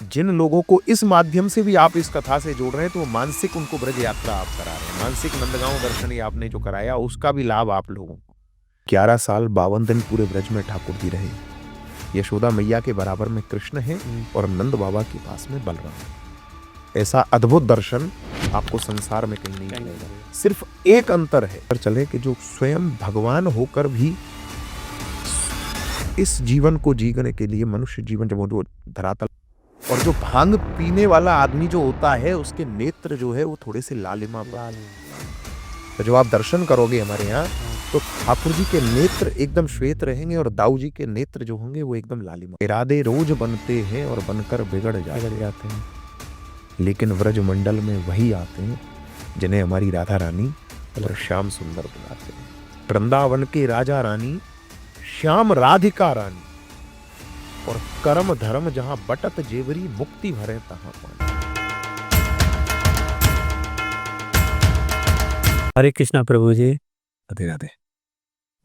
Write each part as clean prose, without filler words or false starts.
जिन लोगों को इस माध्यम से भी आप इस कथा से जोड़ रहे हैं, तो वो मानसिक उनको ब्रज यात्रा आप करा रहे हैं। मानसिक नंदगांव दर्शन आपने जो कराया, उसका भी लाभ आप लोगों को। 11 साल 52 दिन पूरे ब्रज में ठाकुर जी रहे। यशोदा मैया के बराबर में कृष्ण है और नंद बाबा के पास में बलराम। ऐसा अद्भुत दर्शन आपको संसार में कहीं नहीं मिलेगा। सिर्फ एक अंतर है, पर चले कि जो स्वयं भगवान होकर भी इस जीवन को जीने के लिए, मनुष्य जीवन जब वो धरातल, और जो भांग पीने वाला आदमी जो होता है, उसके नेत्र जो है वो थोड़े से लालिमा लाल। तो जब आप दर्शन करोगे हमारे यहाँ, तो ठाकुर जी के नेत्र एकदम श्वेत रहेंगे और दाऊ जी के नेत्र जो होंगे वो एकदम लालिमा। इरादे रोज बनते हैं और बनकर बिगड़ जाते हैं, लेकिन व्रज मंडल में वही आते हैं जिन्हें हमारी राधा रानी और श्याम सुंदर बुलाते हैं। वृंदावन के राजा रानी, श्याम राधिका रानी, और कर्म धर्म जहां बटत जेवरी, मुक्ति भरे तहां पानी। हरे कृष्णा प्रभु जी। राधे राधे।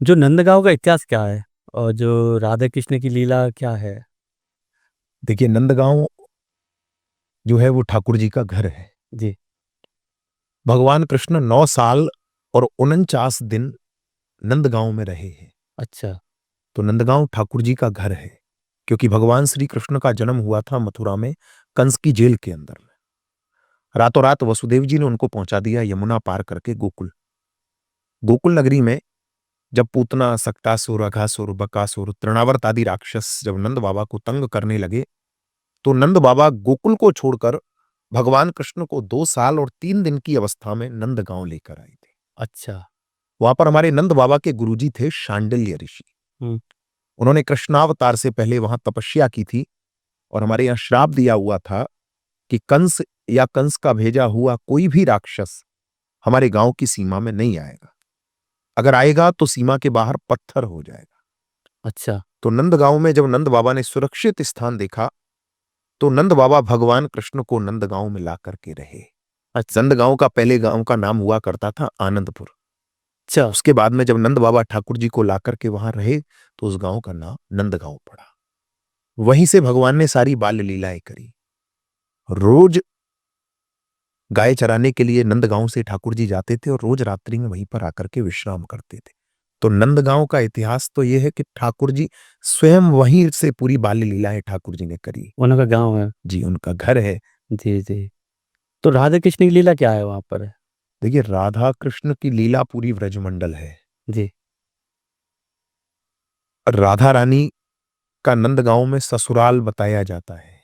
जो नंदगांव का इतिहास क्या है और जो राधा कृष्ण की लीला क्या है? देखिए, नंदगांव जो है वो ठाकुर जी का घर है जी। भगवान कृष्ण 9 साल और 49 दिन नंदगांव में रहे हैं। अच्छा। तो नंदगांव ठाकुर जी का घर है, क्योंकि भगवान श्री कृष्ण का जन्म हुआ था मथुरा में, कंस की जेल के अंदर में। रातों रात वसुदेव जी ने उनको पहुंचा दिया यमुना पार करके गोकुल। गोकुल नगरी में जब पूतना, सक्तासुर, अघासुर, बकासुर, तृणावर्त आदि राक्षस जब नंद बाबा को तंग करने लगे, तो नंद बाबा गोकुल को छोड़कर भगवान कृष्ण को 2 साल और 3 दिन की अवस्था में नंदगांव लेकर आए थे। अच्छा। वहां पर हमारे नंद बाबा के गुरुजी थे शांडिल्य ऋषि। उन्होंने कृष्णावतार से पहले वहां तपस्या की थी, और हमारे यहां श्राप दिया हुआ था कि कंस या कंस का भेजा हुआ कोई भी राक्षस हमारे गांव की सीमा में नहीं आएगा। अगर आएगा तो सीमा के बाहर पत्थर हो जाएगा। अच्छा। तो नंदगांव में जब नंद बाबा ने सुरक्षित स्थान देखा, तो नंद बाबा भगवान कृष्ण को नंदगांव में ला करके रहे। नंदगांव का पहले गांव का नाम हुआ करता था आनंदपुर। अच्छा। उसके बाद में जब नंद बाबा ठाकुर जी को ला करके वहां रहे, तो उस गांव का नाम नंदगांव पड़ा। वहीं से भगवान ने सारी बाल लीलाएं करी। रोज गाय चराने के लिए नंदगांव से ठाकुर जी जाते थे और रोज रात्रि में वहीं पर आकर के विश्राम करते थे। तो नंदगांव का इतिहास तो यह है कि ठाकुर जी स्वयं वहीं से पूरी बाल लीलाएं ठाकुर जी ने करी। उनका गांव है जी, उनका घर है। जी जी। तो राधा कृष्ण की लीला क्या है वहां पर? देखिए, राधा कृष्ण की लीला पूरी व्रजमंडल है। जी। राधा रानी का नंदगांव में ससुराल बताया जाता है।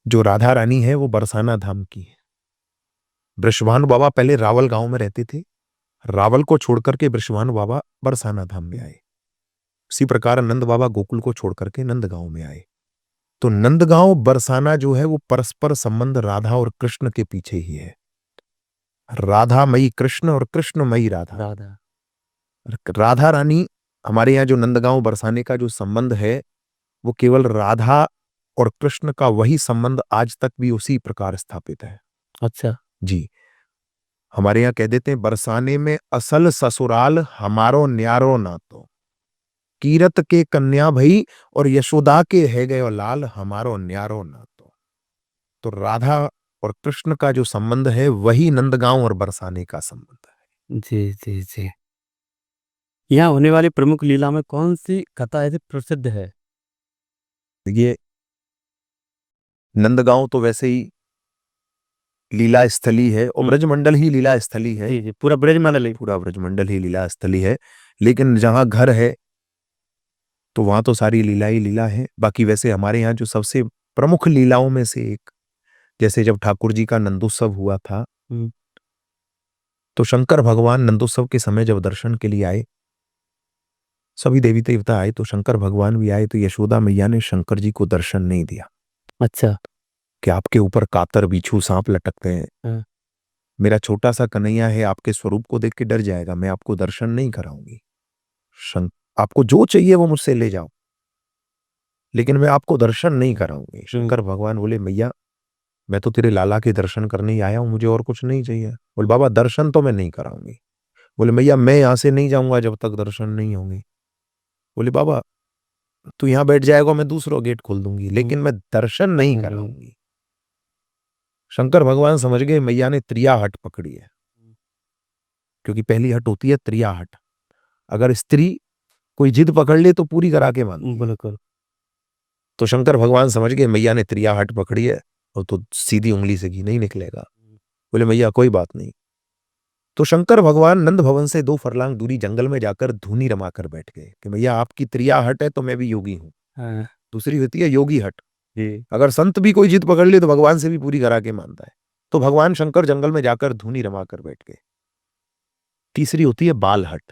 जो राधा रानी है वो बरसाना धाम की है। वृषभानु बाबा पहले रावल गांव में रहते थे। रावल को छोड़कर के वृषभानु बाबा बरसाना धाम में आए। इसी प्रकार नंद बाबा गोकुल को छोड़कर के नंदगांव में आए। तो नंदगांव बरसाना जो है वो परस्पर संबंध राधा और कृष्ण के पीछे ही है। राधा मई कृष्ण और कृष्ण मई राधा। राधा। राधा रानी, हमारे यहाँ जो नंदगांव बरसाने का जो संबंध है, वो केवल राधा और कृष्ण का वही संबंध आज तक भी उसी प्रकार स्थापित है। अच्छा। जी, हमारे यहाँ कह देते हैं, बरसाने में असल ससुराल हमारो न्यारो ना तो, कीरत के कन्या भई और यशोदा के है गयो लाल, हमारो न्यारो ना तो राधा और कृष्ण का जो संबंध है वही नंदगांव और बरसाने का संबंध है। जी जी जी। यहाँ होने वाली प्रमुख लीला में कौन सी कथा ऐसी प्रसिद्ध है? ये नंदगांव तो वैसे ही लीला स्थली है और ब्रजमंडल ही लीला स्थली है। जी जी, पूरा ब्रजमंडल ही लीला स्थली है। लेकिन जहां घर है तो वहां तो सारी लीला ही लीला है। बाकी वैसे हमारे यहाँ जो सबसे प्रमुख लीलाओं में से एक, जैसे जब ठाकुर जी का नंदोत्सव हुआ था, तो शंकर भगवान नंदोत्सव के समय जब दर्शन के लिए आए, सभी देवी देवता आए, तो शंकर भगवान भी आए, तो यशोदा मैया ने शंकर जी को दर्शन नहीं दिया। अच्छा। कि आपके ऊपर कातर, बिच्छू, सांप लटकते हैं, मेरा छोटा सा कन्हैया है, आपके स्वरूप को देख के डर जाएगा, मैं आपको दर्शन नहीं कराऊंगी। आपको जो चाहिए वो मुझसे ले जाओ, लेकिन मैं आपको दर्शन नहीं कराऊंगी। शंकर भगवान बोले, मैया मैं तो तेरे लाला के दर्शन करने ही आया हूं, मुझे और कुछ नहीं चाहिए। बोले, बाबा दर्शन तो मैं नहीं कराऊंगी। बोले, मैया मैं यहां से नहीं जाऊंगा जब तक दर्शन नहीं होंगे। बोले, बाबा तू यहाँ बैठ जाएगा, मैं दूसरा गेट खोल दूंगी, लेकिन मैं दर्शन नहीं कराऊंगी। शंकर भगवान समझ गए मैया ने त्रिया हट पकड़ी है, क्योंकि पहली हट होती है त्रिया हट। अगर स्त्री कोई जिद पकड़ ले तो पूरी करा के मानती है। बिल्कुल। तो शंकर भगवान समझ गए मैया ने त्रिया हट पकड़ी है, और तो सीधी उंगली से घी नहीं निकलेगा। बोले मैया कोई बात नहीं। तो शंकर भगवान नंद भवन से 2 फरलांग दूरी जंगल में जाकर धूनी रमाकर बैठ गए कि भैया आपकी त्रिया हट है तो मैं भी योगी हूं। हाँ, दूसरी होती है योगी हट। जी। अगर संत भी कोई जिद पकड़ ले तो भगवान से भी पूरी करा के मानता है। तो भगवान शंकर जंगल में जाकर धूनी रमाकर बैठ गए। तीसरी होती है बाल हट।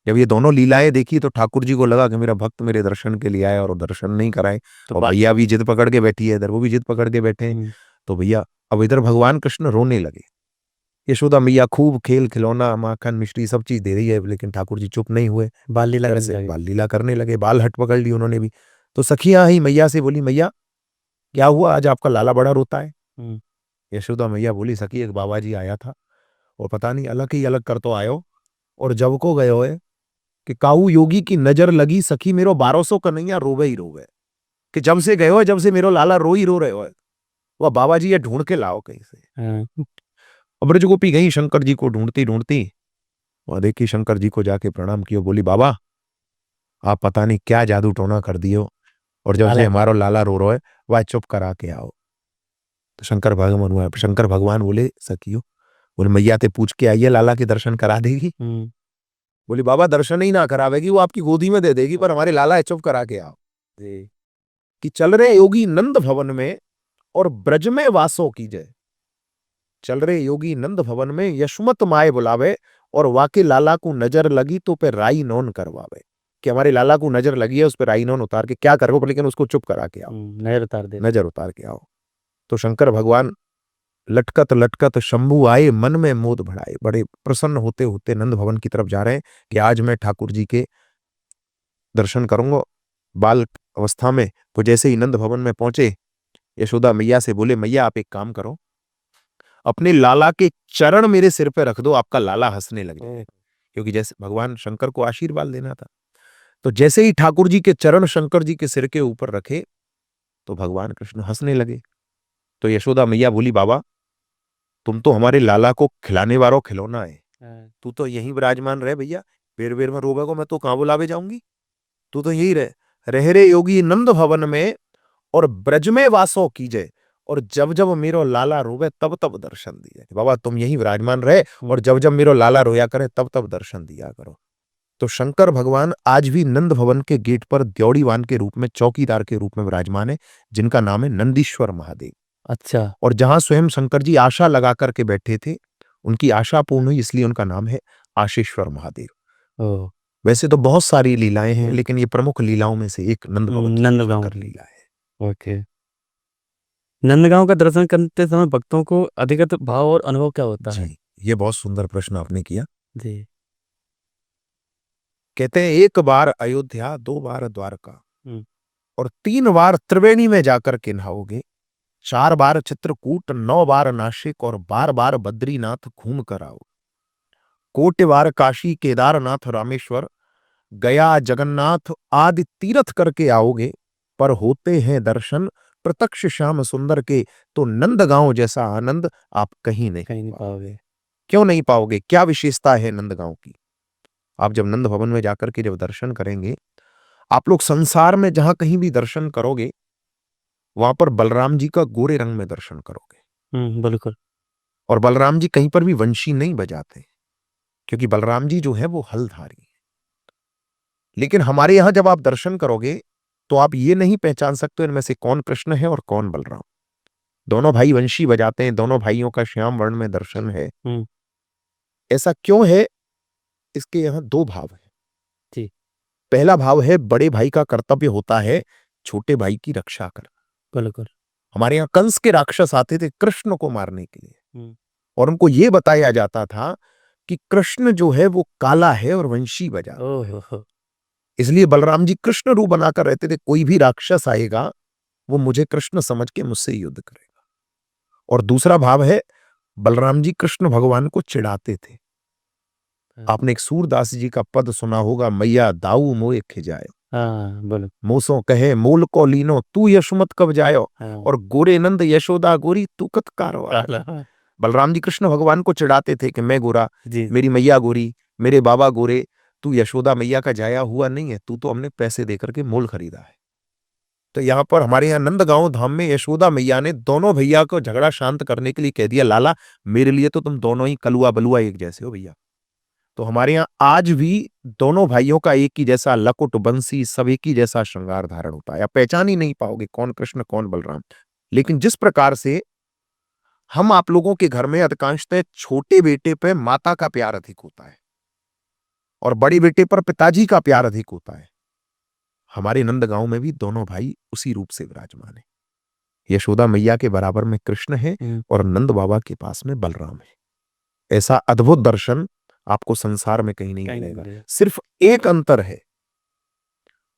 जब ये दोनों लीलाएं देखी तो ठाकुर जी को लगा कि मेरा भक्त मेरे दर्शन के लिए आया और वो दर्शन नहीं कराए, तो और भैया भी जिद पकड़ के बैठी है, इधर वो भी जिद पकड़ के बैठे हैं। हम्म, तो भैया अब इधर भगवान कृष्ण रोने लगे। यशोदा मैया खूब खेल खिलौना माखन मिश्री सब चीज दे रही है, लेकिन ठाकुर जी चुप नहीं हुए। बाल लीला फिर करने से लगे। बाल लीला करने लगे, बाल हट पकड़ ली उन्होंने भी। तो सखियां आई मैया से, बोली मैया क्या हुआ, आज आपका लाला बड़ा रोता है। हम्म, यशोदा मैया बोली सखी एक बाबा जी आया था, और पता नहीं अलग ही अलग कर तो आयो, और जब को गयो है कि काऊ योगी की नजर लगी सखी मेरो 1200 कन्हैया रोवे ही रोवे। कि जब से गयो है, जब से मेरो लाला रो ही रो रहे हो है, वह बाबा जी ये ढूंढ के लाओ कहीं से। हाँ, और ब्रजगोपी गई शंकर जी को ढूंढती ढूंढती, वह देखी शंकर जी को जाके प्रणाम किया, बोली बाबा आप पता नहीं क्या जादू टोना कर दियो, और जब से लाला हमारो लाला रो रहा है वह चुप करा के आओ। तो शंकर भगवान बोले सखियो, बोले मैया ते पूछ के आइए लाला के दर्शन करा देगी। हम्म, बोली बाबा दर्शन ही ना करावेगी, वो आपकी गोदी में दे देगी, पर हमारे लाला है चुप करा के आओ। जी। कि चल रहे योगी नंद भवन में और ब्रज में वासो कीजय। चल रहे योगी नंद भवन में यशमत माए बुलावे, और वाके लाला को नजर लगी तो पे राई नौन करवावे। कि हमारे लाला को नजर लगी है, उस पर राई नौन उतार के क्या करो, लेकिन उसको चुप करा के आओ, नजर उतार दे। नजर उतार के आओ। तो शंकर भगवान लटकत लटकत शंभु आए, मन में मोद बढ़ाए। बड़े प्रसन्न होते होते नंद भवन की तरफ जा रहे हैं कि आज मैं ठाकुर जी के दर्शन करूंगा। बाल अवस्था में वो जैसे ही नंद भवन में पहुंचे, यशोदा मैया से बोले मैया आप एक काम करो, अपने लाला के चरण मेरे सिर पे रख दो, आपका लाला हंसने लग जाए। क्योंकि जैसे भगवान शंकर को आशीर्वाद देना था। तो जैसे ही ठाकुर जी के चरण शंकर जी के सिर के ऊपर रखे, तो भगवान कृष्ण हंसने लगे। तो यशोदा मैया बोली बाबा तुम तो हमारे लाला को खिलाने वालों खिलौना है, हाँ, तू तो यहीं विराजमान रहे भैया, बेर बेर में रोगा को मैं तो कहां बुलावे जाऊंगी, तू तो यही रह रे योगी नंद भवन में और ब्रज में वासो कीजे, और जब जब मेरो लाला रोवे तब तब दर्शन दिए। बाबा तुम यहीं विराजमान रहे, और जब जब मेरो लाला रोया करे तब तब दर्शन दिया करो। तो शंकर भगवान आज भी नंद भवन के गेट पर द्यौड़ीवान के रूप में, चौकीदार के रूप में विराजमान है, जिनका नाम है नंदीश्वर महादेव। अच्छा। और जहां स्वयं शंकर जी आशा लगा करके बैठे थे, उनकी आशा पूर्ण हुई, इसलिए उनका नाम है आशीश्वर महादेव। ओ। वैसे तो बहुत सारी लीलाएं हैं, लेकिन ये प्रमुख लीलाओं में से एक नंद भवन की नंदगांव शंकर की। लीला है। ओके। नंदगांव का दर्शन करते समय भक्तों को अधिकतर भाव और अनुभव क्या होता है? जी, ये बहुत सुंदर प्रश्न आपने किया। जी। कहते हैं एक बार अयोध्या, 2 बार द्वारका, हम्म, और 3 बार त्रिवेणी में जाकर के नहाओगे, 4 बार चित्रकूट, 9 बार नासिक, और 12 बार बद्रीनाथ घूम कर आओ। कोटि बार काशी, केदारनाथ, रामेश्वर, गया, जगन्नाथ आदि तीर्थ करके आओगे, पर होते हैं दर्शन प्रत्यक्ष श्याम सुंदर के, तो नंदगांव जैसा आनंद आप कहीं नहीं कहीं नहीं पाओगे। पाओगे। क्यों नहीं पाओगे, क्या विशेषता है नंदगांव की? आप जब नंद भवन में जाकर के जब दर्शन करेंगे, आप लोग संसार में जहां कहीं भी दर्शन करोगे, वहां पर बलराम जी का गोरे रंग में दर्शन करोगे। बिल्कुल। और बलराम जी कहीं पर भी वंशी नहीं बजाते, क्योंकि बलराम जी जो है वो हलधारी है। लेकिन हमारे यहां जब आप दर्शन करोगे, तो आप ये नहीं पहचान सकते इनमें से कौन कृष्ण है और कौन बलराम। दोनों भाई वंशी बजाते हैं, दोनों भाइयों का श्याम वर्ण में दर्शन है। हम्म, ऐसा क्यों है? इसके यहां 2 भाव है। जी। पहला भाव है बड़े भाई का कर्तव्य होता है छोटे भाई की रक्षा करना। बिल्कुल। हमारे यहां कंस के राक्षस आते थे कृष्ण को मारने के लिए, हम्म, और उनको यह बताया जाता था कि कृष्ण जो है वो काला है और वंशी बजाता है। ओह हो। इसलिए बलराम जी कृष्ण रूप बनाकर रहते थे, कोई भी राक्षस आएगा वो मुझे कृष्ण समझ के मुझसे युद्ध करेगा। और दूसरा भाव है बलराम जी कृष्ण भगवान को चिढ़ाते थे आपने एक सूरदास जी का पद सुना होगा, मैया दाऊ मोए खिजाए, हाँ बोलो। मोसो कहे मोल को लीनो तू यशमत कब जायो, हाँ और गोरे नंद यशोदा गोरी तू कत कारवा। हाँ, बलराम जी कृष्ण भगवान को चिढ़ाते थे कि मैं गोरा, जी मेरी मैया गोरी, मेरे बाबा गोरे, तू यशोदा मैया का जाया हुआ नहीं है, तू तो हमने पैसे देकर के मोल खरीदा है। तो यहाँ पर हमारे यहाँ नंदगांव धाम में यशोदा मैया ने दोनों भैया को झगड़ा शांत करने के लिए कह दिया, लाला मेरे लिए तो तुम दोनों ही कलुआ बलुआ एक जैसे हो भैया। तो हमारे यहाँ आज भी दोनों भाइयों का एक ही जैसा लकुट बंसी सब एक ही जैसा श्रृंगार धारण होता है। आप पहचान ही नहीं पाओगे कौन कृष्ण कौन बलराम। लेकिन जिस प्रकार से हम आप लोगों के घर में अधिकांशतः छोटे बेटे पे माता का प्यार अधिक होता है और बड़े बेटे पर पिताजी का प्यार अधिक होता है, हमारे नंदगांव में भी दोनों भाई उसी रूप से विराजमान है। यशोदा मैया के बराबर में कृष्ण है और नंद बाबा के पास में बलराम है। ऐसा अद्भुत दर्शन आपको संसार में कहीं नहीं मिलेगा। सिर्फ एक अंतर है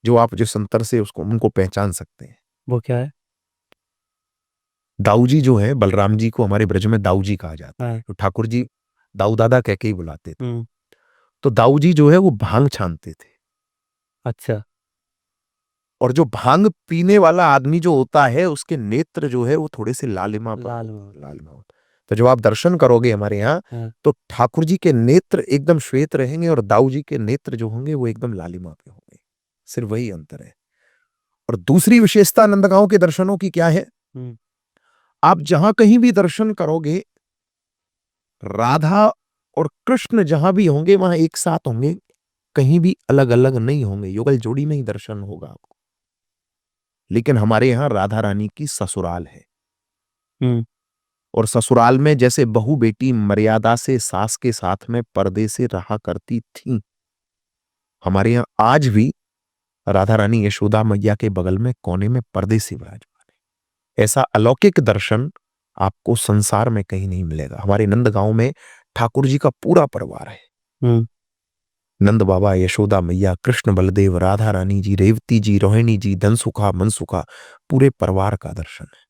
जो आप जिस अंतर से उसको उनको पहचान सकते हैं, वो क्या है? दाऊ जी जो है, बलराम जी को हमारे ब्रज में दाऊ जी कहा जाता है, तो ठाकुर जी दाऊ दादा कह के ही बुलाते थे। तो दाऊ जी जो है वो भांग छानते थे। अच्छा। और जो भांग पीने वाला आदमी जो होता है उसके नेत्र जो है वो थोड़े से लालिमा लालिमा। तो जब आप दर्शन करोगे हमारे यहाँ तो ठाकुर जी के नेत्र एकदम श्वेत रहेंगे और दाऊ जी के नेत्र जो होंगे वो एकदम लालिमा पे होंगे। सिर्फ वही अंतर है। और दूसरी विशेषता नंदगांव के दर्शनों की क्या है, आप जहां कहीं भी दर्शन करोगे राधा और कृष्ण जहां भी होंगे वहां एक साथ होंगे, कहीं भी अलग अलग नहीं होंगे, युगल जोड़ी में ही दर्शन होगा आपको। लेकिन हमारे यहां राधा रानी की ससुराल है और ससुराल में जैसे बहू बेटी मर्यादा से सास के साथ में पर्दे से रहा करती थी, हमारे यहां आज भी राधा रानी यशोदा मैया के बगल में कोने में पर्दे से विराजमान है। ऐसा अलौकिक दर्शन आपको संसार में कहीं नहीं मिलेगा। हमारे नंदगांव में ठाकुर जी का पूरा परिवार है। नंद बाबा, यशोदा मैया, कृष्ण बलदेव, राधा रानी जी, रेवती जी, रोहिणी जी, धनसुखा मनसुखा, पूरे परिवार का दर्शन है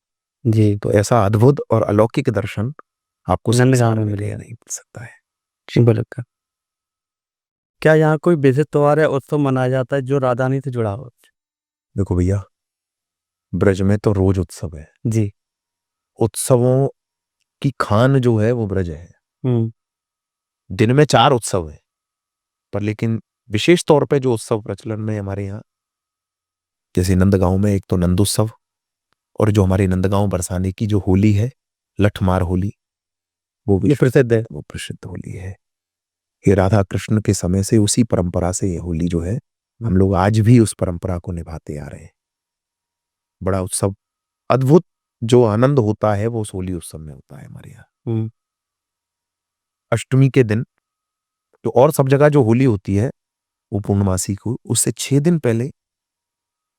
जी। तो ऐसा अद्भुत और अलौकिक दर्शन आपको नंदगांव में मिलेगा नहीं मिल सकता है। क्या यहाँ कोई विशेष त्योहार या उत्सव मनाया जाता है जो राधा रानी से जुड़ा हो? देखो भैया, ब्रज में तो रोज उत्सव है जी। उत्सवों की खान जो है वो ब्रज है। दिन में 4 उत्सव है, पर लेकिन विशेष तौर पे जो उत्सव प्रचलन में हमारे यहाँ, जैसे नंदगांव में एक तो नंदोत्सव, और जो हमारे नंदगांव बरसाने की जो होली है लठमार होली, वो भी प्रसिद्ध है, वो प्रसिद्ध होली है। ये राधा कृष्ण के समय से उसी परंपरा से ये होली जो है हम लोग आज भी उस परंपरा को निभाते आ रहे हैं। बड़ा उत्सव, अद्भुत जो आनंद होता है वो उस होली उत्सव में होता है हमारे यहाँ। अष्टमी के दिन तो और सब जगह जो होली होती है वो पूर्णमासी को, उससे 6 दिन पहले,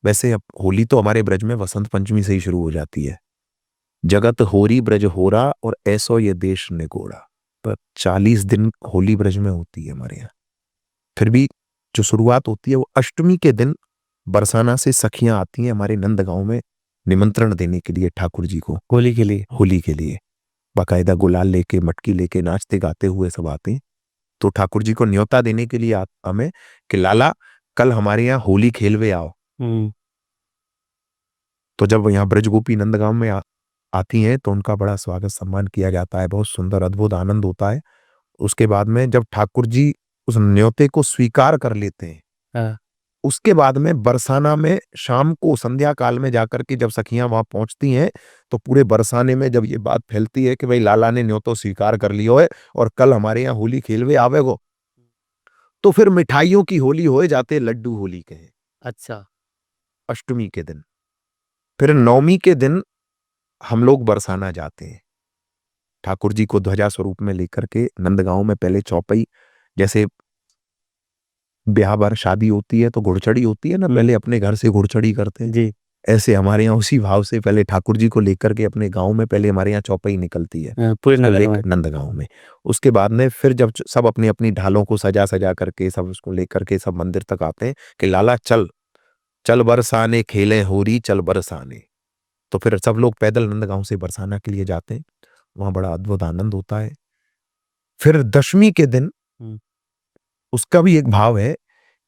वैसे अब होली तो हमारे ब्रज में वसंत पंचमी से ही शुरू हो जाती है। जगत होरी ब्रज होरा और ऐसो ये देश निगोड़ा, पर 40 दिन होली ब्रज में होती है हमारे यहाँ। फिर भी जो शुरुआत होती है वो अष्टमी के दिन बरसाना से सखियां आती हैं हमारे नंदगांव में निमंत्रण देने के लिए ठाकुर जी को, होली के लिए बाकायदा गुलाल लेके मटकी लेके नाचते गाते हुए सब आते हैं। तो ठाकुर जी को न्योता देने के लिए हमें कि लाला कल हमारे यहाँ होली खेलवे आओ। तो जब यहाँ ब्रजगोपी नंदगांव में आती हैं तो उनका बड़ा स्वागत सम्मान किया जाता है, बहुत सुंदर अद्भुत आनंद होता है। उसके बाद में जब ठाकुर जी उस न्योते को स्वीकार कर लेते हैं, उसके बाद में बरसाना में शाम को संध्या काल में जाकर के जब सखियां वहां पहुंचती हैं तो पूरे बरसाने में जब ये बात फैलती है कि भाई लाला ने न्योतो स्वीकार कर लियो है और कल हमारे यहाँ होली खेलवे आवेगो, तो फिर मिठाइयों की होली होए जाते लड्डू होली के। अच्छा। अष्टमी के दिन, फिर नवमी के दिन हम लोग बरसाना जाते हैं ठाकुर जी को ध्वजा स्वरूप में लेकर के। नंदगांव में पहले चौपाई, जैसे ब्याह बार शादी होती है तो घुड़चड़ी होती है ना, पहले अपने घर से घुड़चड़ी करते हैं जी, ऐसे हमारे यहाँ उसी भाव से पहले ठाकुर जी को लेकर के अपने गांव में पहले हमारे यहाँ चौपाई निकलती है पूरे नंदगांव में। उसके बाद में फिर जब सब अपनी अपनी ढालों को सजा सजा करके सब उसको लेकर के सब मंदिर तक आते हैं कि लाला चल चल बरसाने खेले होरी चल बरसाने, तो फिर सब लोग पैदल नंदगांव से बरसाना के लिए जाते हैं, वहां बड़ा अद्भुत आनंद होता है। फिर दशमी के दिन उसका भी एक भाव है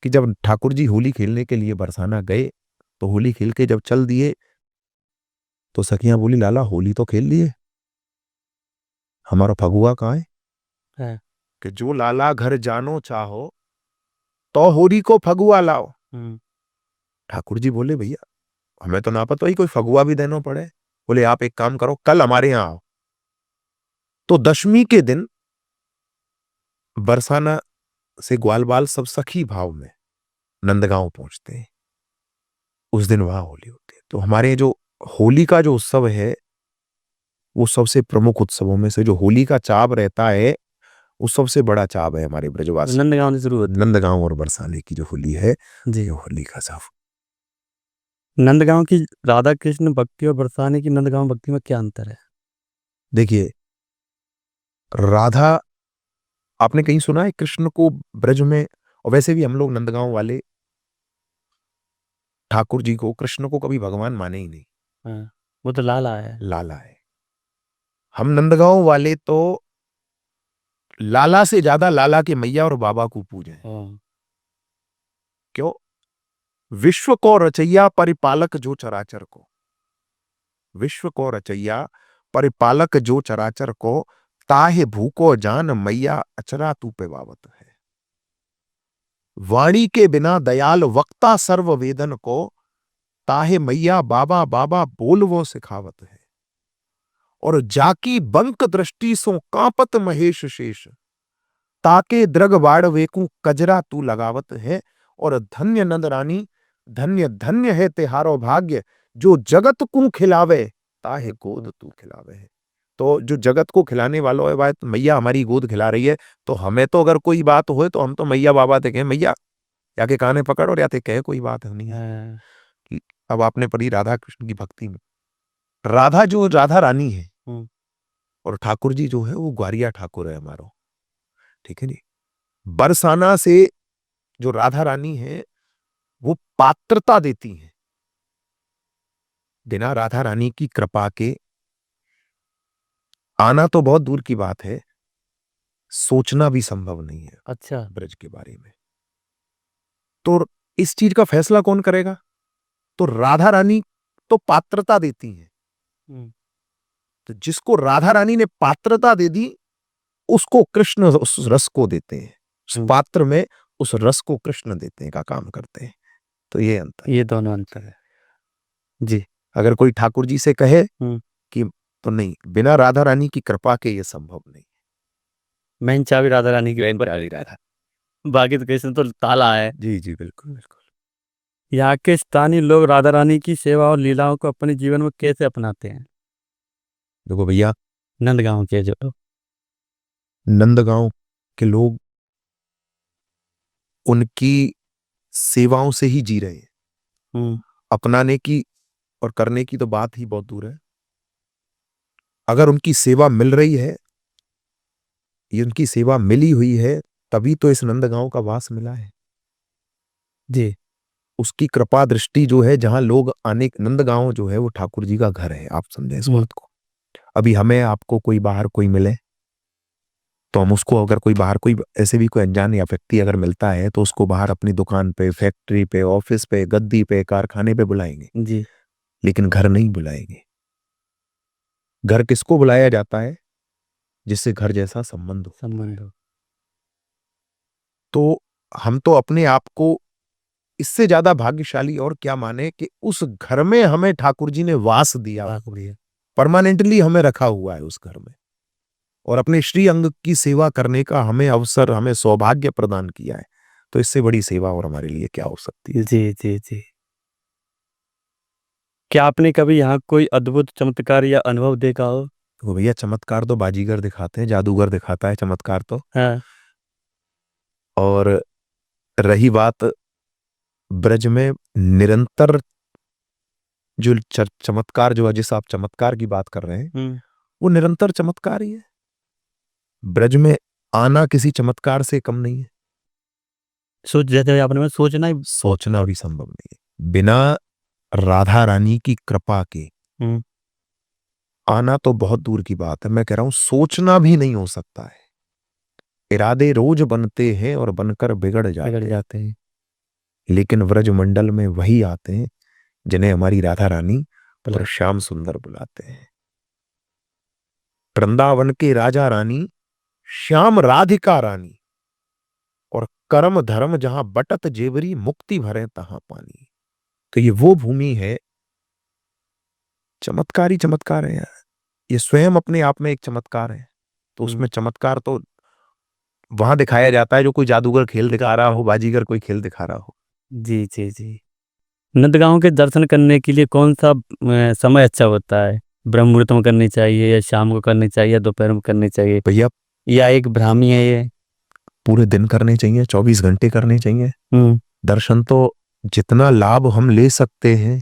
कि जब ठाकुर जी होली खेलने के लिए बरसाना गए तो होली खेल के जब चल दिए तो सखियां बोली लाला होली तो खेल लिए, हमारा फगुआ कहाँ है? है। कि जो लाला घर जानो चाहो तो होली को फगुआ लाओ। ठाकुर जी बोले भैया हमें तो ना पता ही कोई फगुआ भी देना पड़े। बोले आप एक काम करो कल हमारे यहां आओ। तो दशमी के दिन बरसाना से ग्वाल बाल सब सखी भाव में नंदगांव पहुंचते हैं। उस दिन वहां होली होती है। तो हमारे जो होली का जो उत्सव है वो सबसे प्रमुख उत्सवों में से जो होली का चाव रहता है वो सबसे बड़ा चाव है हमारे ब्रजवासी। नंदगांव से शुरू होती नंदगांव और बरसाने की जो होली है है। जी। ये होली का चाव। नंदगांव की राधा कृष्ण भक्ति और बरसाने की नंदगांव भक्ति में क्या अंतर है? देखिए राधा आपने कहीं सुना है कृष्ण को ब्रज में, और वैसे भी हम लोग नंदगांव वाले ठाकुर जी को कृष्ण को कभी भगवान माने ही नहीं, हाँ, वो तो लाला है। लाला है। हम नंदगांव वाले तो लाला से ज्यादा लाला के मैया और बाबा को पूजे। हाँ। क्यों? विश्व को रचैया परिपालक जो चराचर को, विश्व को रचैया परिपालक जो चराचर को, ताहे भूको जान मैया अचरा तू पे बावत है। वाणी के बिना दयाल वक्ता सर्व वेदन को, ताहे मैया बाबा बाबा बोल वो सिखावत है। और जाकी बंक दृष्टि सो कांपत महेश शेष, ताके द्रग बाड़ वेकू कजरा तू लगावत है। और धन्य नंद रानी धन्य धन्य है तेहारो भाग्य, जो जगत को खिलावे ताहे गोद तू खिलावे है। तो जो जगत को खिलाने वालों है बात मैया हमारी गोद खिला रही है। तो हमें तो अगर कोई बात हो तो हम तो मैया बाबा ते कहें मैया, या के काने पकड़ और या ते कहे कोई बात नहीं है। हाँ। कि अब आपने पढ़ी राधा कृष्ण की भक्ति में, राधा जो राधा रानी है और ठाकुर जी जो है वो ग्वारिया ठाकुर है हमारो, ठीक है जी। बरसाना से जो राधा रानी है वो पात्रता देती है। बिना राधा रानी की कृपा के आना तो बहुत दूर की बात है, सोचना भी संभव नहीं है अच्छा। ब्रज के बारे में। तो इस चीज का फैसला कौन करेगा? तो राधा रानी तो पात्रता देती है। तो जिसको राधा रानी ने पात्रता दे दी उसको कृष्ण उस रस को देते हैं, उस पात्र में उस रस को कृष्ण देते हैं का काम करते हैं। तो ये अंतर, ये दोनों अंतर है। जी। अगर कोई ठाकुर जी से कहे कि तो नहीं, बिना राधा रानी की कृपा के ये संभव नहीं। मेन चाबी राधा रानी की बहन पर आ गई राधा, बाकी तो कृष्ण तो ताला है। जी जी बिल्कुल बिल्कुल। यहाँ के स्थानीय लोग राधा रानी की सेवा और लीलाओं को अपने जीवन में कैसे अपनाते हैं? देखो भैया नंदगांव के जो नंदगांव के लोग उनकी सेवाओं से ही जी रहे हैं। अपनाने की और करने की तो बात ही बहुत दूर है। अगर उनकी सेवा मिल रही है, ये उनकी सेवा मिली हुई है, तभी तो इस नंदगांव का वास मिला है। जी। उसकी कृपा दृष्टि जो है, जहां लोग आने, नंदगांव जो है वो ठाकुर जी का घर है, आप समझे इस बात को। अभी हमें आपको कोई बाहर कोई मिले तो हम उसको, अगर कोई बाहर कोई ऐसे भी कोई अनजान या व्यक्ति अगर मिलता है तो उसको बाहर अपनी दुकान पे, फैक्ट्री पे, ऑफिस पे, गद्दी पे, कारखाने पे बुलाएंगे जी। लेकिन घर नहीं बुलाएंगे। घर किसको बुलाया जाता है? जिससे घर जैसा संबंध हो। तो हम तो अपने आप को इससे ज्यादा भाग्यशाली और क्या माने कि उस घर में हमें ठाकुर जी ने वास दिया, परमानेंटली हमें रखा हुआ है उस घर में, और अपने श्री अंग की सेवा करने का हमें अवसर, हमें सौभाग्य प्रदान किया है। तो इससे बड़ी सेवा और हमारे लिए क्या हो सकती है? जी जी जी। क्या आपने कभी यहाँ कोई अद्भुत चमत्कार या अनुभव देखा हो? तो भैया चमत्कार तो बाजीगर दिखाते हैं, जादूगर दिखाता है चमत्कार तो। हाँ। और रही बात ब्रज में निरंतर जो चमत्कार, जो जिस आप चमत्कार की बात कर रहे हैं वो निरंतर चमत्कार ही है। ब्रज में आना किसी चमत्कार से कम नहीं है। सोच, जैसे आपने में सोचना भी संभव नहीं है। बिना राधा रानी की कृपा के आना तो बहुत दूर की बात है, मैं कह रहा हूं सोचना भी नहीं हो सकता है। इरादे रोज बनते हैं और बनकर बिगड़ बिगड़ जाते जाते हैं। हैं, लेकिन व्रज मंडल में वही आते हैं जिन्हें हमारी राधा रानी और बुला श्याम सुंदर बुलाते हैं। वृंदावन के राजा रानी, श्याम राधिका रानी, और कर्म धर्म जहां बटत जेवरी, मुक्ति भरे तहां पानी। तो ये वो भूमि है, चमत्कार ही चमत्कार है यार। ये स्वयं अपने आप में एक चमत्कार है। तो उसमें चमत्कार तो वहां दिखाया जाता है जो कोई जादूगर खेल दिखा रहा हो, बाजीगर कोई खेल दिखा रहा हो। जी, जी, जी। नंदगांव के दर्शन करने के लिए कौन-सा समय अच्छा होता है? ब्रह्म मुहूर्त में करनी चाहिए या शाम को करनी चाहिए या दोपहर में करनी चाहिए? भैया या एक ब्राह्मी है ये? पूरे दिन करने चाहिए, 24 घंटे करने चाहिए। हुँ, दर्शन तो जितना लाभ हम ले सकते हैं,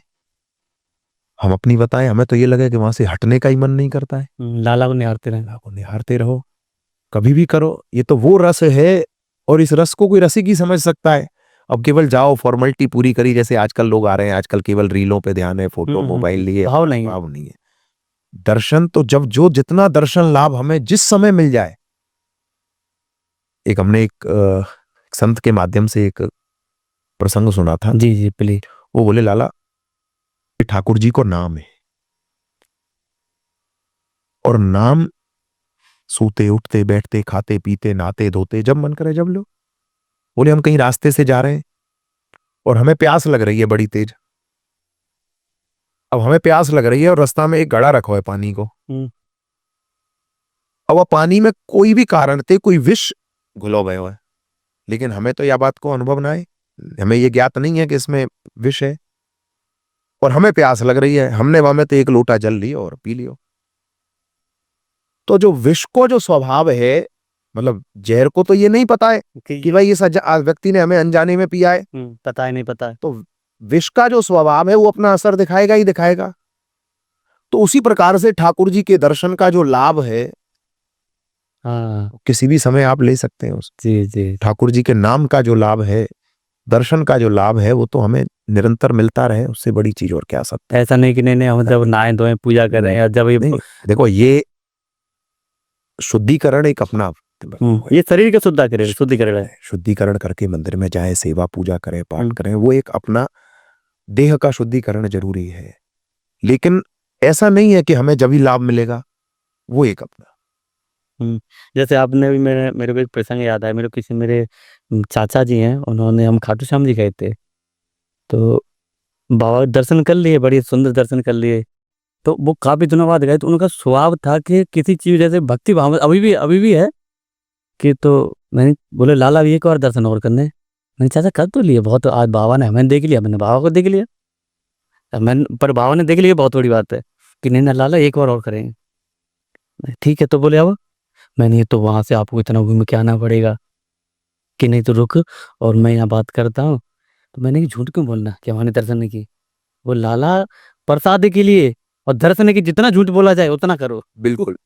हम अपनी बताएं, हमें तो ये लगे कि वहां से हटने का ही मन नहीं करता है। लाला को निहारते रहना। लाभ को निहारते रहो, कभी भी करो। ये तो वो रस है, और इस रस को कोई रसिक ही समझ सकता है। अब केवल जाओ, फॉर्मेलिटी पूरी करी, जैसे आजकल लोग आ रहे हैं, आजकल केवल रीलों पे ध्यान है, फोटो मोबाइल लिए, भाव नहीं है। भाव नहीं है। दर्शन तो जब जो जितना दर्शन लाभ हमें जिस समय मिल जाए। एक हमने एक संत के माध्यम से एक प्रसंग सुना था। जी, जी, प्लीज़। वो बोले, लाला ठाकुर जी को नाम है, और नाम सोते उठते बैठते खाते पीते नहाते धोते जब मन करे जब लो। बोले हम कहीं रास्ते से जा रहे हैं और हमें प्यास लग रही है बड़ी तेज। अब हमें प्यास लग रही है और रास्ता में एक घड़ा रखा है पानी को। हुँ, अब वह पानी में कोई भी कारण थे कोई विष घुलो गयो है, लेकिन हमें तो यह बात को अनुभव ना है, हमें ये ज्ञात नहीं है कि इसमें विष है, और हमें प्यास लग रही है। हमने वहां में तो एक लोटा जल लियो और पी लियो। तो जो विष को जो स्वभाव है, मतलब जहर को तो ये नहीं पता है कि भाई इस व्यक्ति ने हमें अनजाने में पिया है। पता ही नहीं पता है। तो विष का जो स्वभाव है वो अपना असर दिखाएगा ही दिखाएगा। तो उसी प्रकार से ठाकुर जी के दर्शन का जो लाभ है, हाँ, किसी भी समय आप ले सकते हैं उस जी, जी। ठाकुर जी के नाम का जो लाभ है, दर्शन का जो लाभ है, वो तो हमें निरंतर मिलता रहे, उससे बड़ी चीज और क्या सकता ऐसा नहीं कि नहीं हम जब नहाए-धोए पूजा कर रहे हैं या जब ये नहीं। देखो, ये शुद्धिकरण एक अपना ये शरीर का शुद्धिकरण है। शुद्धिकरण करके मंदिर में जाए, सेवा पूजा करें, पाठ करें, वो एक अपना देह का शुद्धिकरण जरूरी है। लेकिन ऐसा नहीं है कि हमें जब ही लाभ मिलेगा, वो एक अपना। जैसे आपने भी मेरे को एक प्रसंग याद आया। मेरे चाचा जी हैं, उन्होंने हम खाटू श्याम जी गए थे। तो बाबा के दर्शन कर लिए, बड़ी सुंदर दर्शन कर लिए। तो वो काफ़ी दिनों बाद गए, तो उनका स्वभाव था कि किसी चीज़ जैसे भक्ति भाव में अभी भी है कि तो मैंने बोले, लाला एक और दर्शन और करने। मैंने चाचा कर तो लिए, बहुत आज बाबा ने हमें देख लिया, मैंने बाबा को देख लिया। पर बाबा ने देख लिया बहुत बड़ी बात है कि नहीं ना लाला एक बार और करेंगे। ठीक है, तो बोले अब मैंने ये तो वहाँ से आपको इतना घूम के आना पड़ेगा कि नहीं तो रुक और मैं यहाँ बात करता हूँ। तो मैंने कि झूठ क्यों बोलना कि हमारे दर्शन नहीं की। वो लाला प्रसाद के लिए और दर्शन की जितना झूठ बोला जाए उतना करो। बिल्कुल।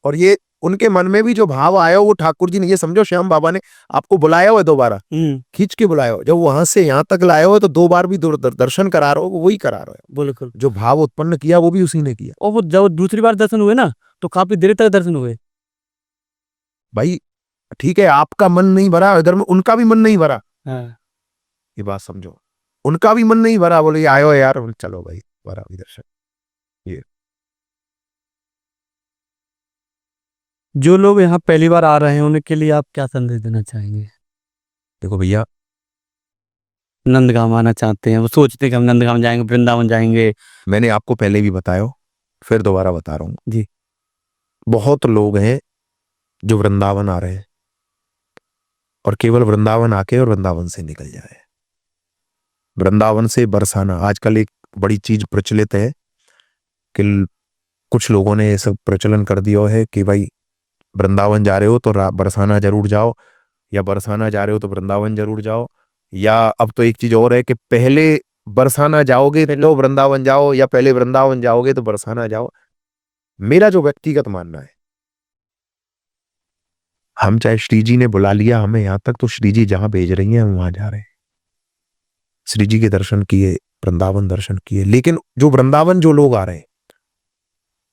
और ये उनके मन में भी जो भाव आया हो, वो ठाकुर जी ने, ये समझो श्याम बाबा ने आपको बुलाया हो है दोबारा, खींच के बुलाया हो। जब वहां से यहाँ तक लाए हो तो 2 बार भी दर्शन करा रहे हो, वही करा रहे हो। बिल्कुल। जो भाव उत्पन्न किया वो भी उसी ने किया। और वो जब दूसरी बार दर्शन हुए ना, तो काफी देर तक दर्शन हुए। भाई ठीक है, आपका मन नहीं भरा, इधर में उनका भी मन नहीं भरा। हाँ। ये बात समझो, उनका भी मन नहीं भरा। बोले आयो यार, बोले, चलो भाई भरा भी दर्शन। ये जो लोग यहाँ पहली बार आ रहे हैं उनके लिए आप क्या संदेश देना चाहेंगे? देखो भैया, नंदगांव आना चाहते हैं, वो सोचते हैं कि हम नंदगांव जाएंगे, वृंदावन जाएंगे। मैंने आपको पहले भी बताया हो, फिर दोबारा बता रहा हूँ। जी। बहुत लोग हैं जो वृंदावन आ रहे हैं और केवल वृंदावन आके और वृंदावन से निकल जाए। वृंदावन से बरसाना आजकल एक बड़ी चीज प्रचलित है कि कुछ लोगों ने ये सब प्रचलन कर दिया है कि भाई वृंदावन जा रहे हो तो बरसाना जरूर जाओ, या बरसाना जा रहे हो तो वृंदावन जरूर जाओ। या अब तो एक चीज और है कि पहले बरसाना जाओगे तो वृंदावन जाओ, या पहले वृंदावन जाओगे तो बरसाना जाओ। मेरा जो व्यक्तिगत मानना है, हम चाहे श्री जी ने बुला लिया हमें यहां तक, तो श्री जी जहां भेज रही हैं हम वहां जा रहे हैं। श्री जी के दर्शन किए, वृंदावन दर्शन किए। लेकिन जो वृंदावन जो लोग आ रहे हैं,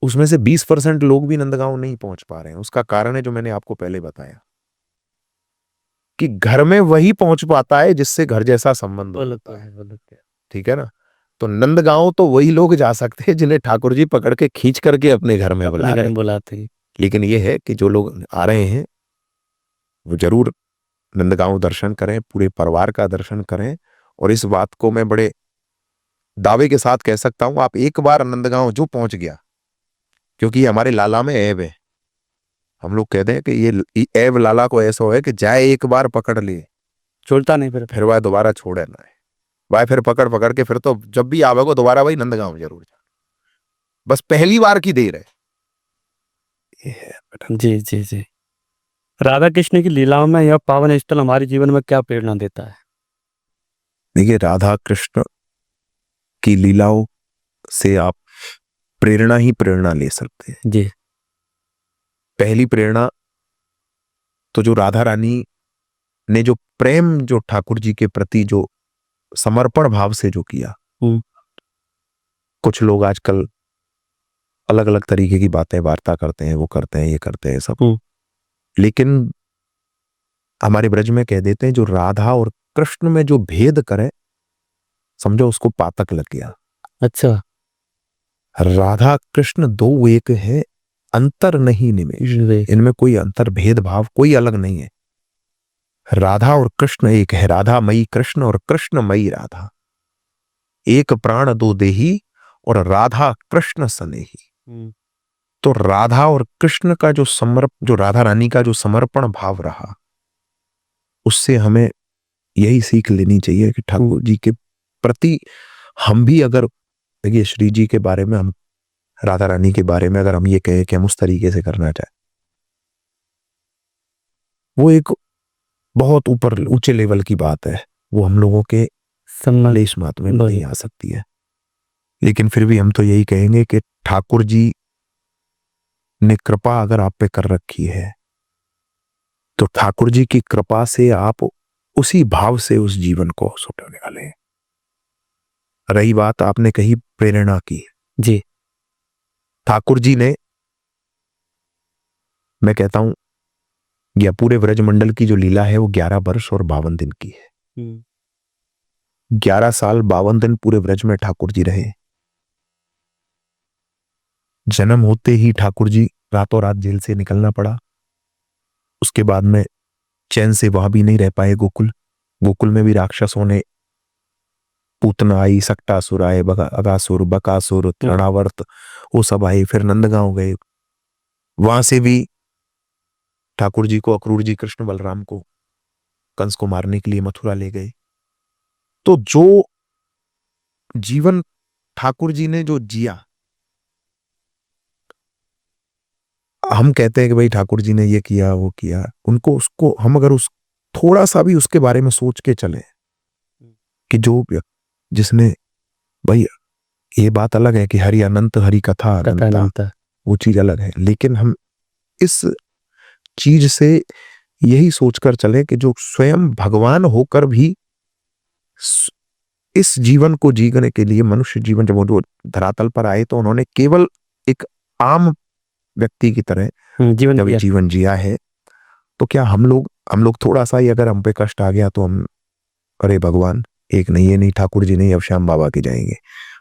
उसमें से 20% लोग भी नंदगांव नहीं पहुंच पा रहे हैं। उसका कारण है जो मैंने आपको पहले बताया, कि घर में वही पहुंच पाता है जिससे घर जैसा संबंध बोलो होता तो है। बोलो क्या। ठीक है ना? तो नंदगांव तो वही लोग जा सकते हैं जिन्हें ठाकुर जी पकड़ के खींच करके अपने घर में बुला अपने घर रहे में हैं। बुलाते हैं। लेकिन ये है कि जो लोग आ रहे हैं वो जरूर नंदगांव दर्शन करें, पूरे परिवार का दर्शन करें। और इस बात को मैं बड़े दावे के साथ कह सकता हूं, आप एक बार नंदगांव जो पहुंच गया, क्योंकि ये हमारे लाला में ऐब है। हम लोग कहते हैं कि ये ऐब लाला को ऐसा है कि जाए एक बार पकड़ लिए, छोड़ता नहीं फिर। वह दोबारा छोड़े ना है। वह फिर पकड़ पकड़ के फिर तो जब भी आवेगो दोबारा वही नंदगांव जरूर जा। बस पहली बार की देर है। ये है बेटा। जी, जी, जी। राधा कृष्ण की लीलाओं में यह पावन स्थल हमारे जीवन में क्या प्रेरणा देता है? देखिए, राधा कृष्ण की लीलाओं से आप प्रेरणा ही प्रेरणा ले सकते हैं। जी। पहली प्रेरणा तो जो राधा रानी ने जो प्रेम जो ठाकुर जी के प्रति जो समर्पण भाव से जो किया। हुँ। कुछ लोग आजकल अलग अलग तरीके की बातें वार्ता करते हैं, वो करते हैं, ये करते हैं सब। हुँ। लेकिन हमारे ब्रज में कह देते हैं जो राधा और कृष्ण में जो भेद करे, समझो उसको पातक लग गया। अच्छा। राधा कृष्ण दो एक है, अंतर नहीं निमेष। विवेक। इनमें कोई अंतर भेदभाव कोई अलग नहीं है। राधा और कृष्ण एक है, राधा मई कृष्ण और कृष्ण मई राधा। एक प्राण दो देही और राधा कृष्ण सनेही। हुँ। तो राधा और कृष्ण का जो राधा रानी का जो समर्पण भाव रहा, उससे हमें यही सीख लेनी चाहिए कि ठाकुर जी के प्रति हम भी अगर, देखिए श्री जी के बारे में, हम राधा रानी के बारे में अगर हम ये कहें कि हम उस तरीके से करना चाहें, वो एक बहुत ऊपर ऊंचे लेवल की बात है। वो हम लोगों के समझ लेश मात्र में बस। नहीं आ सकती है। लेकिन फिर भी हम तो यही कहेंगे कि ठाकुर जी ने कृपा अगर आप पे कर रखी है, तो ठाकुर जी की कृपा से आप उसी भाव से उस जीवन को सुटाने वाले हैं। रही बात आपने कही प्रेरणा की, जी। ठाकुर जी ने, मैं कहता हूं, या पूरे ब्रजमंडल की जो लीला है वो 11 वर्ष और 52 दिन की है। हुँ। 11 साल 52 दिन पूरे ब्रज में ठाकुर जी रहे। जन्म होते ही ठाकुर जी रातों रात जेल से निकलना पड़ा। उसके बाद में चैन से वहां भी नहीं रह पाए। गोकुल में भी राक्षसों ने, पूतना आई, सक्टासुर आए, अगासुर, बकासुर, तृणावर्त, वो सब आए। फिर नंदगांव गए, वहां से भी ठाकुर जी को, अक्रूर जी कृष्ण बलराम को कंस को मारने के लिए मथुरा ले गए। तो जो जीवन ठाकुर जी ने जो जिया, हम कहते हैं कि भाई ठाकुर जी ने ये किया वो किया, उनको उसको हम अगर उस थोड़ा सा भी उसके बारे में सोच के चले कि जो जिसने, भाई ये बात अलग है कि हरि अनंत, हरि कथा अनंता, अनंता। वो चीज अलग है। लेकिन हम इस चीज से यही सोचकर चले कि जो स्वयं भगवान होकर भी इस जीवन को जीने के लिए, मनुष्य जीवन जब वो धरातल पर आए, तो उन्होंने केवल एक आम व्यक्ति की तरह जब जीवन जिया है। तो क्या हम लोग थोड़ा सा ही अगर हम पे कष्ट आ गया तो हम, अरे भगवान एक नहीं, ये नहीं, ठाकुर जी नहीं, अब श्याम बाबा के जाएंगे,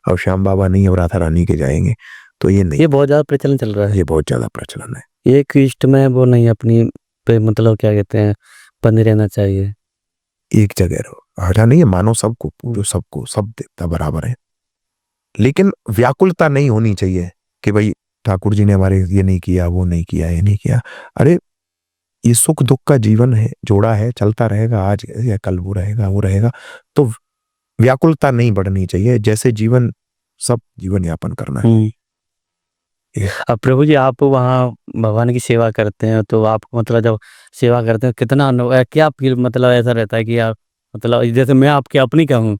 अब श्याम बाबा नहीं, अब राधा रानी के जाएंगे, तो ये नहीं। ये बहुत ज्यादा प्रचलन चल रहा है। ये बहुत ज्यादा प्रचलन है। एक इष्ट में वो नहीं, अपनी पे मतलब क्या कहते हैं, बने रहना चाहिए। एक जगह रहो, हटा नहीं है, मानो सबको, पूरो सबको, सब देवता बराबर है। लेकिन व्याकुलता नहीं होनी चाहिए कि भाई ठाकुर जी ने हमारे ये नहीं किया, वो नहीं किया, ये नहीं किया। अरे ये सुख दुख का जीवन है, जोड़ा है, चलता रहेगा, आज या कल वो रहेगा, वो रहेगा। तो व्याकुलता नहीं बढ़नी चाहिए, जैसे जीवन सब जीवन यापन करना है। अब प्रभु जी, आप वहाँ भगवान की सेवा करते हैं, तो आपको मतलब जब सेवा करते हैं कितना क्या फील, मतलब ऐसा रहता है कि आप, मतलब जैसे मैं आपके अपनी कहूँ,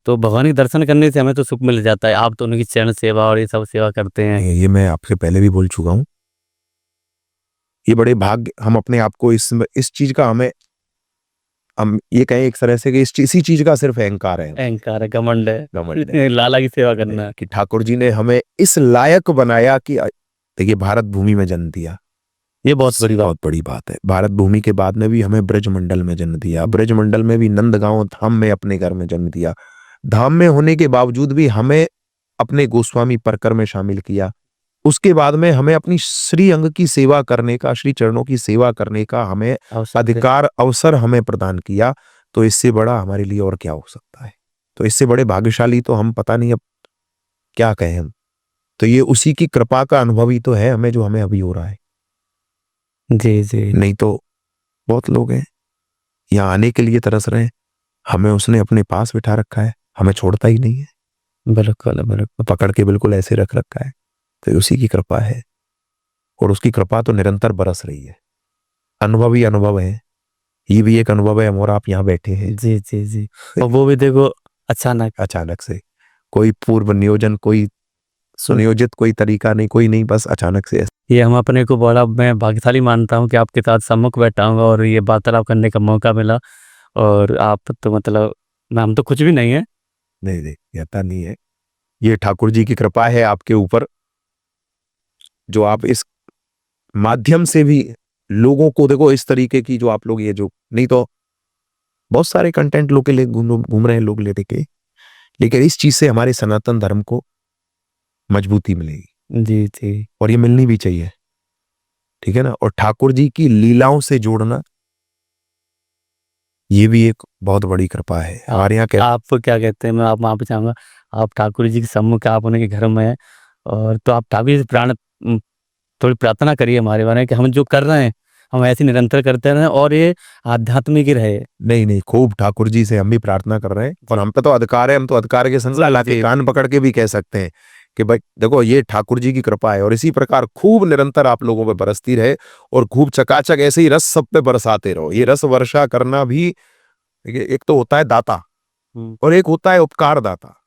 तो भगवान के दर्शन करने से हमें तो सुख मिल जाता है। आप तो उनकी चरण सेवा और ये सब सेवा करते हैं। ये मैं आपसे पहले भी बोल चुका हूं, ये बड़े भाग्य, हम अपने आप को इस चीज का, हम ये कहें एक तरह से कि इसी चीज का सिर्फ अहंकार है, अहंकार है, घमंड घमंड है, लाला की सेवा करना है। कि ठाकुर जी ने हमें इस लायक बनाया कि देखिए भारत भूमि में जन्म दिया, ये बहुत बड़ी बात। बहुत बड़ी बात है। भारत भूमि के बाद में भी हमें ब्रजमंडल में जन्म दिया, ब्रजमंडल में भी नंदगांव धाम में अपने घर में जन्म दिया। धाम में होने के बावजूद भी हमें अपने गोस्वामी परकर में शामिल किया। उसके बाद में हमें अपनी श्री अंग की सेवा करने का, श्री चरणों की सेवा करने का हमें अधिकार, अवसर हमें प्रदान किया। तो इससे बड़ा हमारे लिए और क्या हो सकता है? तो इससे बड़े भाग्यशाली तो हम पता नहीं अब क्या कहें हम। तो ये उसी की कृपा का अनुभव ही तो है हमें, जो हमें अभी हो रहा है। जी, जी। नहीं तो बहुत लोग हैं यहाँ आने के लिए तरस रहे हैं, हमें उसने अपने पास बिठा रखा है, हमें छोड़ता ही नहीं है, बिल्कुल, बिल्कुल। पकड़ के बिल्कुल ऐसे रख रखा है। तो उसी की कृपा है, और उसकी कृपा तो निरंतर बरस रही है। अनुभव ही अनुभव है, ये भी एक अनुभव है और आप यहाँ बैठे हैं। जी, जी, जी। और वो भी देखो अचानक से, कोई पूर्व नियोजन, कोई सुनियोजित कोई तरीका नहीं, कोई नहीं, बस अचानक से। ये हम अपने को बड़ा मैं भाग्यशाली मानता हूँ कि आपके साथ सम्मुख बैठा हूँ और ये वार्तालाप करने का मौका मिला। और आप तो मतलब हम तो कुछ भी नहीं है। नहीं, कहता नहीं है, ये ठाकुर जी की कृपा है आपके ऊपर, जो आप इस माध्यम से भी लोगों को देखो, इस तरीके की जो आप लोग, ये जो नहीं तो बहुत सारे कंटेंट लोग के लिए घूम रहे हैं लोग ले के, लेकिन इस चीज से हमारे सनातन धर्म को मजबूती मिलेगी। जी, जी। और ये मिलनी भी चाहिए, ठीक है ना। और ठाकुर जी की लीलाओं से जोड़ना, ये भी एक बहुत बड़ी कृपा है हमारे यहाँ। आप क्या कहते हैं, मैं आप वहाँ पे चाहूँगा, आप ठाकुर जी के सम्मुख, आप उन्हीं के घर में हैं, और तो आप ठाकुर जी से थोड़ी प्रार्थना करिए हमारे बारे में कि हम जो कर रहे हैं, हम ऐसे निरंतर करते रहें और ये आध्यात्मिक ही रहे। नहीं, खूब ठाकुर जी से हम भी प्रार्थना कर रहे हैं, और हम पे तो अधिकार है, हम तो अधिकार के संग लाके कान पकड़ के भी कह सकते हैं कि भाई देखो, ये ठाकुर जी की कृपा है, और इसी प्रकार खूब निरंतर आप लोगों पे बरसती रहे, और खूब चकाचक ऐसे ही रस सब पे बरसाते रहो। ये रस वर्षा करना भी, एक तो होता है दाता और एक होता है उपकार दाता।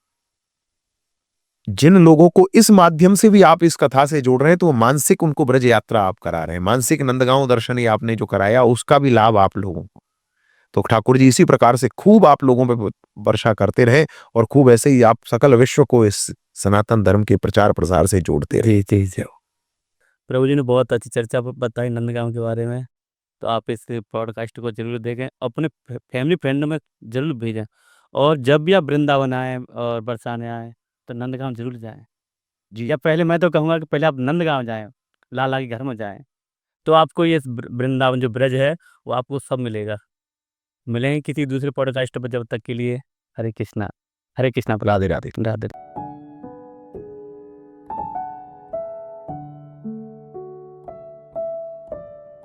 जिन लोगों को इस माध्यम से भी आप इस कथा से जोड़ रहे हैं, तो मानसिक उनको ब्रज यात्रा आप करा रहे हैं, मानसिक नंदगांव दर्शन ही आपने जो कराया, उसका भी लाभ आप लोगों को। तो ठाकुर जी इसी प्रकार से खूब आप लोगों पे वर्षा करते रहे, और खूब ऐसे ही आप सकल विश्व को इस सनातन धर्म के प्रचार प्रसार से जोड़ते रहे। जी, जी, जी। प्रभु जी ने बहुत अच्छी चर्चा बताई नंदगांव के बारे में। तो आप इस पॉडकास्ट को ज़रूर देखें, अपने फैमिली फ्रेंड में ज़रूर भेजें, और जब भी आप वृंदावन आएँ और बरसाने आएँ, तो नंदगांव ज़रूर जाएँ। जी, या पहले मैं तो कहूँगा कि पहले आप नंदगांव जाएँ, लाला के घर में जाएँ, तो आपको ये वृंदावन जो ब्रज है, वो आपको सब मिलेगा। मिलेंगे किसी दूसरे पॉडकास्ट पर, जब तक के लिए हरे कृष्णा। हरे कृष्णा। राधे राधे। राधे।